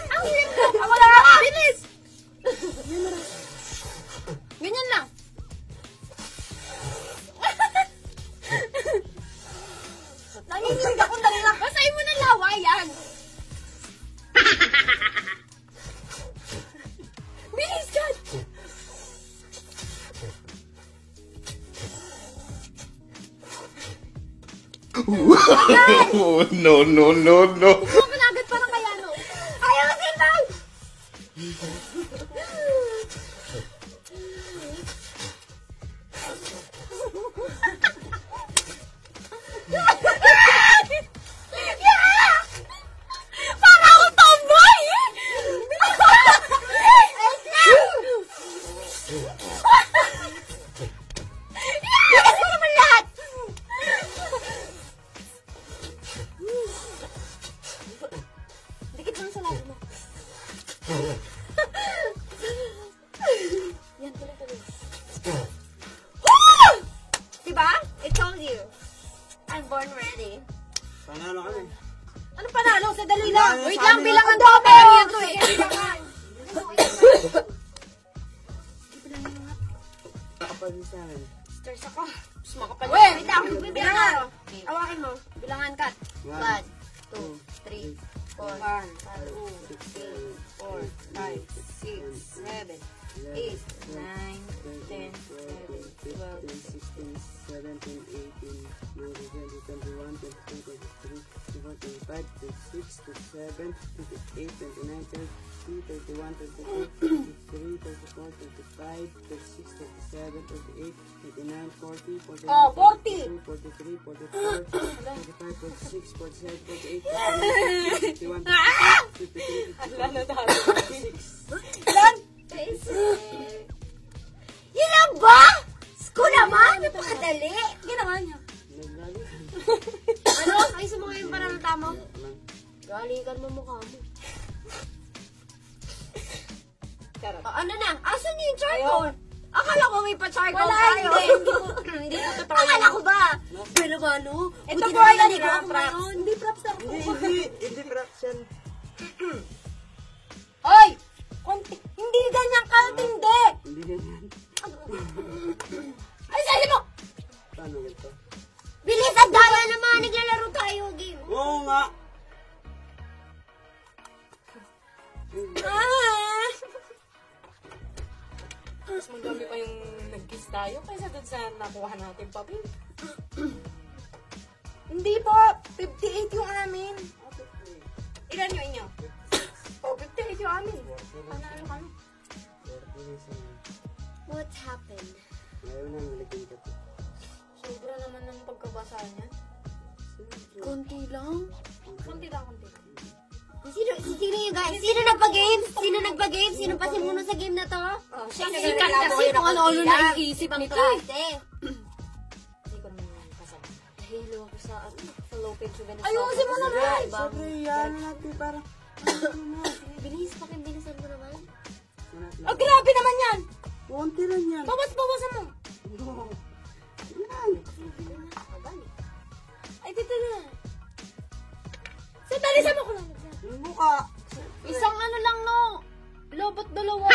Ang hirap ko! Wala ka! Bilis! Ganyan lang. Nanginginig akong dali lang. Basahin mo ng lawayan. Bilis ka! No, no, no, no. Managad pa lang kaya, no? Ayaw na sinbal! Para akong tomboy! Bilis mo naman lahat! Dikit lang sa labi mo. Yan, tuloy-tuloy. Diba? I told you. I'm born ready. Panalo kami. Ano panalo? Sa dali lang. Panalo Wait sa lang, amin. bilang ang dobe. Yan to eh. Bilangan. Nakapagin sa akin. Stress ako. Mas makapal. Wait! Wait lang. Bilangan. Awakin mo. Bilangan, cut. 1, 2, 3, 4, 5, 6, 7, 8, 9, 10, 11, 12, 16, 17, 18, 19, 20, 21, 22, 23, 24, 25, 26, 27, 28, 29, 30, 31, 32, 33, 34, 35, 36, 37, 38, 39, 40, 41, Oh, 40. 42, 43, 44, 45, 46, 47, 48, 49, 51, 53, 56. Ilan? Yun lang ba? Sko naman? Napakadali. Ginawa niya. Ano? Ayos mo ngayon para ng tama? Galikan mo mukha mo. Ano na? Asan yung charcoal? Akala ko may pa-charcoal tayo. Hindi ko totoo. Akala ko ba? Pero ba, no? Ito po ay props. Hindi props na ako. Hindi props yan. Oy! Hindi ganyan kaltindi! Hindi ganyan. Ay, sali mo! Paano ganito? Bilis at daya naman! Naglalaro tayo, game. Oo nga. Mas magdami pa yung nag-kiss tayo kaysa doon sa nakuha natin papel. Hindi po! 58 yung amin. Ilan yung inyo? Oh, 58 yung amin. Panalo kami. What happened? Ayaw na, nalagyan ka to. Sobra naman ng pagkabasa niya. Konti lang. Kunti lang, kunti lang. Sino yung guys? Sino nagpa-game? Sino nagpa-game? Sino pa simuno sa game na to? Oh, Siya sikat kasi kung ano-ano na naiisip ang nito. klase. Hindi ko naman kasama. Nahilo ako sa low page Venezuela. Ayusin mo naman! Siyempre, yan natin para... Bilis, pakimbilisan mo naman. Oh, grabe naman yan! Konti lang yan. Bawas-bawasan mo! Yan. Ay, dito na. Sandali, sama ko lang. Yung mukha. Isang ano lang, no? Lobot dalawa.